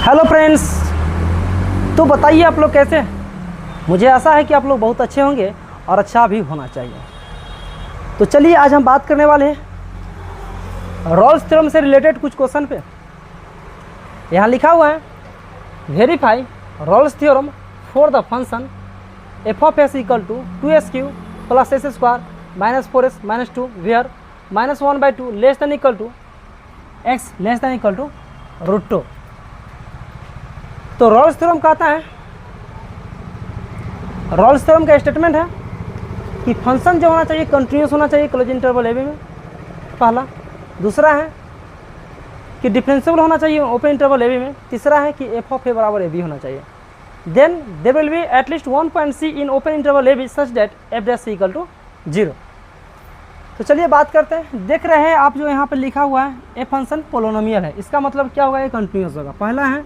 Hello friends, तो बताइए आप लोग कैसे हैं। मुझे आशा है कि आप लोग बहुत अच्छे होंगे और अच्छा भी होना चाहिए। तो चलिए आज हम बात करने वाले हैं रॉल्स थ्योरम से रिलेटेड कुछ क्वेश्चन पे। यहाँ लिखा हुआ है verify Rolle's theorem for the function f of s equal to 2s³ plus s square minus 4s minus 2 where -1/2 less than equal to x less than equal to √2। तो Rawls theorem कहता है, Rawls theorem का statement है कि function जो होना चाहिए continuous होना चाहिए क्लोज इंटरवल ए बी में, पहला। दूसरा है कि डिफरेंशिएबल होना चाहिए ओपन इंटरवल ए बी में। तीसरा है कि एफ ऑफ ए बराबर ए बी होना चाहिए। Then there will be at least one point C in open interval A B such that f dash C equal to 0। तो चलिए बात करते हैं। देख रहे हैं आप जो यहाँ पर लिखा हुआ है ए फंक्शन पोलोनोमियल है, इसका मतलब क्या होगा, ये कंटिन्यूस होगा। पहला है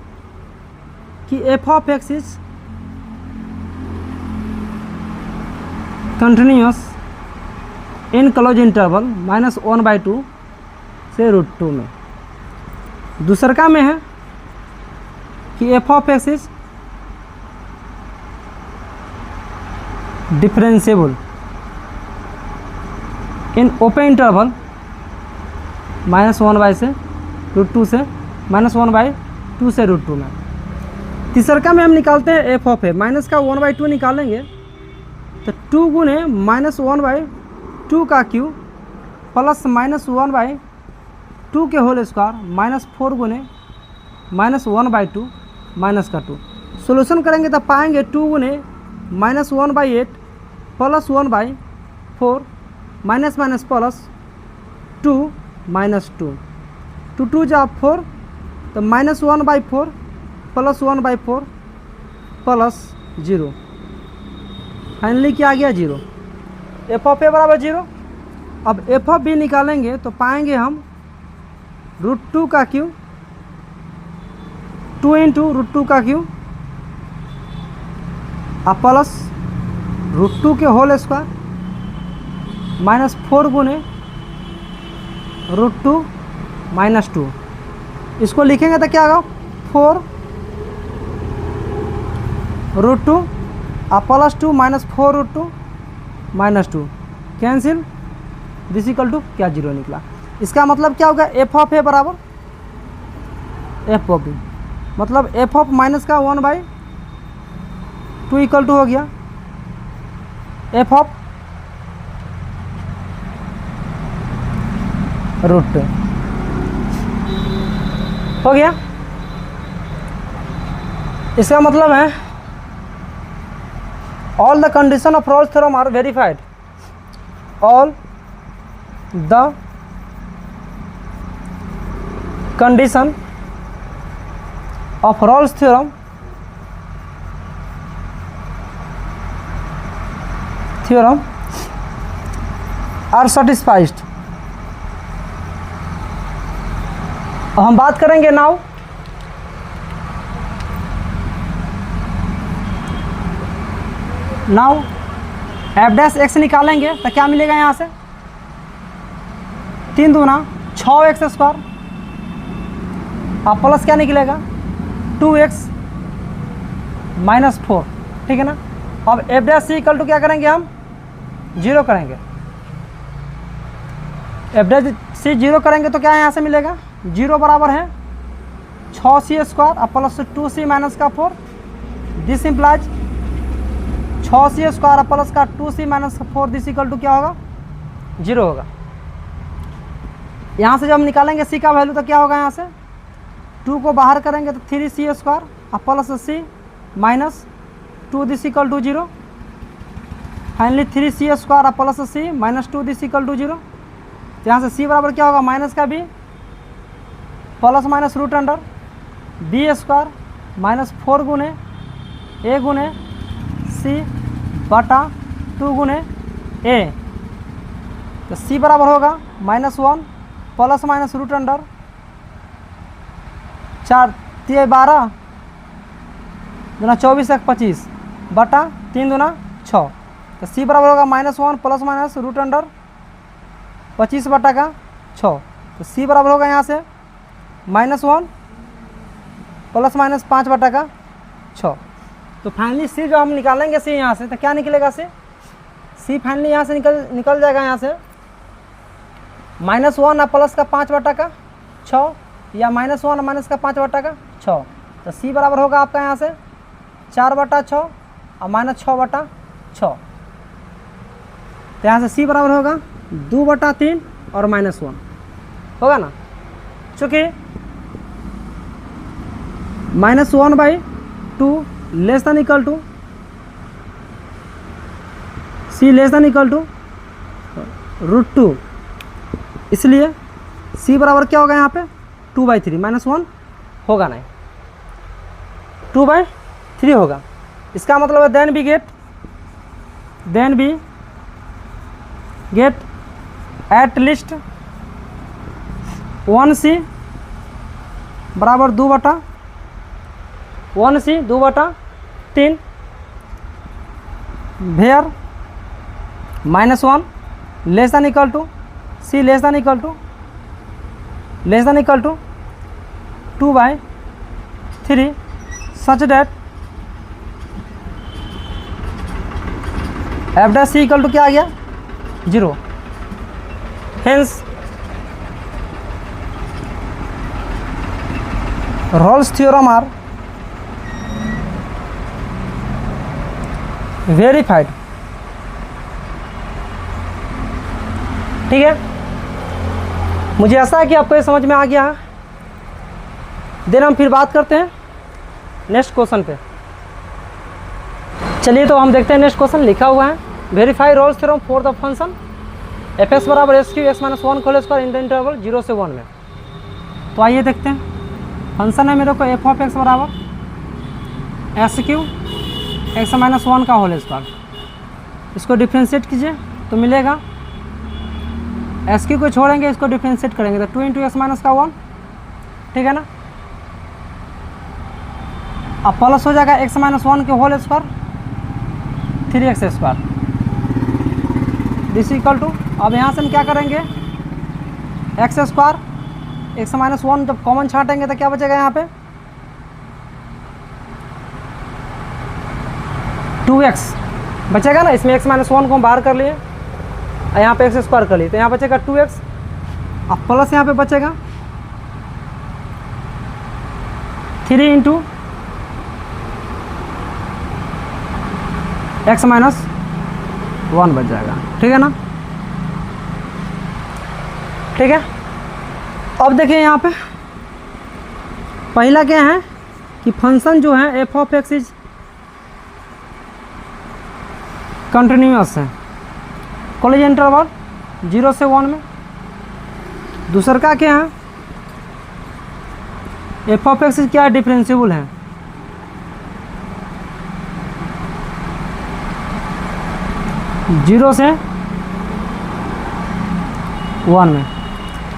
कि F of x is continuous in close interval -1/2 से √2 में। दूसरा में है कि F of x is differentiable in open interval -1/2 से √2 से √2 में। तीसरा में हम निकालते हैं एफ ऑफ ए, माइनस का 1/2 निकालेंगे तो 2 गुने -1/2 का क्यूब प्लस -1/2 के होल स्क्वायर -4 गुने -1/2 माइनस का 2। सोल्यूशन करेंगे तो पाएंगे 2 गुने -1/8 प्लस 1/4 माइनस माइनस प्लस 2 -2 2 2 जा 4 तो -1/4 प्लस 1/4 प्लस 0। फाइनली क्या आ गया 0। एफ ऑफ ए बराबर 0। अब एफ ऑफ बी निकालेंगे तो पाएंगे हम √2 का क्यूब 2 इंटू √2 का क्यूब और प्लस √2 के होल स्क्वायर -4 गुने √2 -2। इसको लिखेंगे तो क्या होगा 4 √2 और plus 2 -4 √2 -2 cancel, this equal to क्या 0 निकला। इसका मतलब क्या होगा एफ ऑफ ए बराबर एफ ऑफ बी, मतलब एफ ऑफ माइनस का 1/2 इक्वल टू हो गया एफ ऑफ √2 हो गया। इसका मतलब है all the condition of Rolle's theorem are verified. All the condition of Rolle's theorem are satisfied. अब हम बात करेंगे नाउ एफ डैश एक्स निकालेंगे तो क्या मिलेगा यहाँ से 3 दूना 6x स्क्वायर और प्लस क्या निकलेगा 2x -4, ठीक है ना। अब f dash C equal to क्या करेंगे हम 0 करेंगे। एफ डैश सी 0 करेंगे तो क्या यहाँ से मिलेगा 0 बराबर है 6c स्क्वायर और प्लस 2c माइनस का 4। This implies 6c square plus का 2c minus 4, this equal to क्या होगा 0 होगा। यहाँ से जब हम निकालेंगे c का वैल्यू तो क्या होगा, यहाँ से 2 को बाहर करेंगे तो 3c स्क्वायर और plus c minus 2, this equal to 0। Finally 3c square और plus c -2, this equal to 0। यहाँ से c बराबर क्या होगा माइनस का b plus minus √under b square -4 गुने a गुने c बटा 2 गुने a। तो c बराबर होगा -1 प्लस माइनस √अंडर 4 3 12 दूना 24 1 25 बटा 3 दूना 6। तो c बराबर होगा -1 प्लस माइनस √अंडर 25 बटा का 6। तो c बराबर होगा यहाँ से -1 प्लस माइनस 5 बटा का 6। तो फाइनली सी जो हम निकालेंगे सी यहाँ से, तो क्या निकलेगा सी फाइनली यहाँ से निकल जाएगा यहाँ से -1 और प्लस का 5 बटा का 6 या -1 और माइनस का 5 बटा का 6। तो सी बराबर होगा आपका यहाँ से 4 बटा 6 और -6 बटा 6। तो यहाँ से सी बराबर होगा 2 बटा 3 और -1 होगा ना, चूँकि -1/2 less than equal to C less than equal to √2, इसलिए सी बराबर क्या होगा यहाँ पे 2/3, -1 होगा नहीं, 2/3 होगा। इसका मतलब है then we get at least 1c बराबर 2 बटा 3 where -1 less than equal to C less than equal to 2/3 such that f dash C equal to क्या आ गया 0। Hence Rolle's theorem are verified. ठीक है, मुझे ऐसा है कि आपको ये समझ में आ गया है। देन हम फिर बात करते हैं नेक्स्ट क्वेश्चन पे। चलिए तो हम देखते हैं नेक्स्ट क्वेश्चन लिखा हुआ है verify Rolle's theorem for the function F X बराबर S Q X minus 1 whole square in the interval 0 से 1 में। तो आइए देखते हैं, फंक्शन है मेरे को एफ ऑफ एक्स बराबर एस क्यू एक्स माइनस 1 का होल स्क्वायर। इसको डिफ्रेंशिएट कीजिए तो मिलेगा एस क्यू को छोड़ेंगे, इसको डिफ्रेंशिएट करेंगे तो 2 × एक्स माइनस का 1, ठीक है ना। अब प्लस हो जाएगा एक्स माइनस 1 के whole square 3x²। This equal to, अब यहाँ से हम क्या करेंगे x² एक्स माइनस 1 जब कॉमन छाटेंगे तो क्या बचेगा यहाँ पे 2x बचेगा ना। इसमें x माइनस 1 को हम बाहर कर लिए और यहाँ पे x² कर लिए तो यहाँ बचेगा 2x। अब प्लस यहाँ पे बचेगा 3 × x माइनस 1 बच जाएगा, ठीक है ना। ठीक है, अब देखिए यहाँ पे पहला क्या है कि फंक्शन जो है F of x is continuous है कॉलेज इंटरवल 0 से 1 में। दूसरा का क्या है एफ ऑफ एक्स क्या डिफरेंशिएबल है, जीरो से 1 में।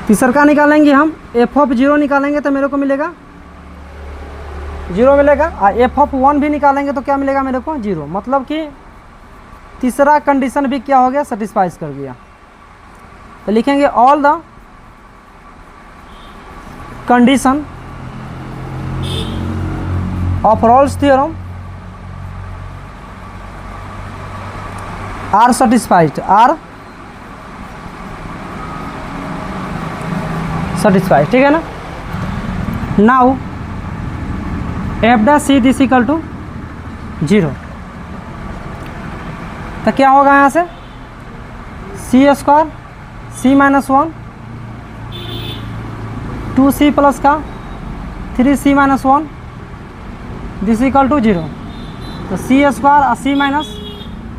तीसरा का निकालेंगे हम एफ ऑफ 0 निकालेंगे तो मेरे को मिलेगा 0 मिलेगा, और एफ ऑफ 1 भी निकालेंगे तो क्या मिलेगा मेरे को 0। मतलब कि तीसरा कंडीशन भी क्या हो गया सेटिस्फाइज कर गया। तो लिखेंगे all the condition of Rolle's theorem are satisfied, ठीक है ना। Now f dash C this equal to 0, तो क्या होगा यहाँ से c² c minus 1 2c plus का 3c minus 1 this equal to 0। तो c² और c माइनस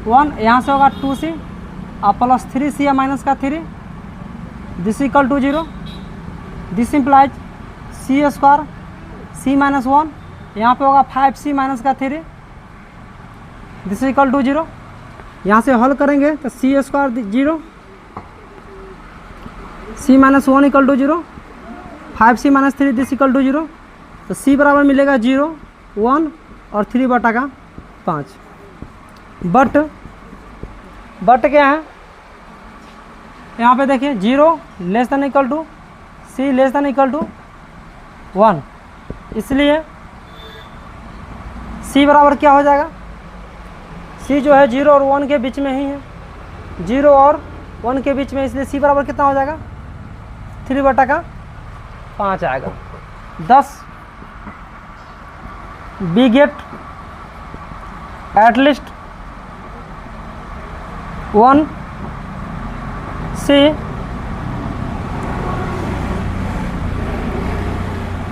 1 यहाँ से होगा 2c और प्लस 3c या माइनस का 3 this equal to 0। This implies c² c minus 1 यहाँ पे होगा 5c माइनस का 3 दिस इक्वल टू 0। यहाँ से हल करेंगे तो c² 0 c minus 1 equal to 0 5c minus 3 this equal to 0। तो c बराबर मिलेगा 0 1 और 3 बटा का 5। बट क्या है यहाँ पे देखिए 0 less than equal to c less than equal to 1, इसलिए सी बराबर क्या हो जाएगा, सी जो है 0 और 1 के बीच में ही है, 0 और 1 के बीच में, इसलिए सी बराबर कितना हो जाएगा 3/5 आएगा। 10 we get at least 1 C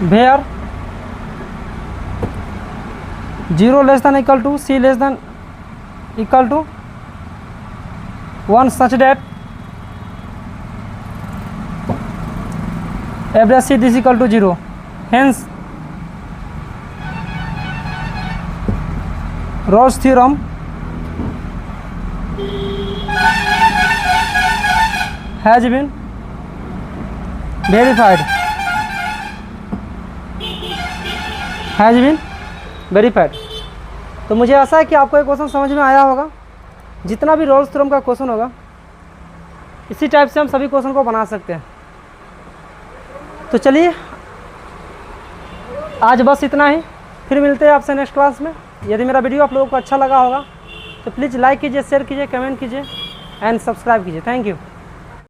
where 0 less than equal to C less than equal to 1 such that average C is equal to 0. Hence Rolle's theorem has been verified. तो मुझे आशा है कि आपको ये क्वेश्चन समझ में आया होगा। जितना भी रोल्स थ्योरम का क्वेश्चन होगा इसी टाइप से हम सभी क्वेश्चन को बना सकते हैं। तो चलिए आज बस इतना ही, फिर मिलते हैं आपसे नेक्स्ट क्लास में। यदि मेरा वीडियो आप लोगों को अच्छा लगा होगा तो प्लीज़ लाइक कीजिए, शेयर कीजिए, कमेंट कीजिए एंड सब्सक्राइब कीजिए। Thank you.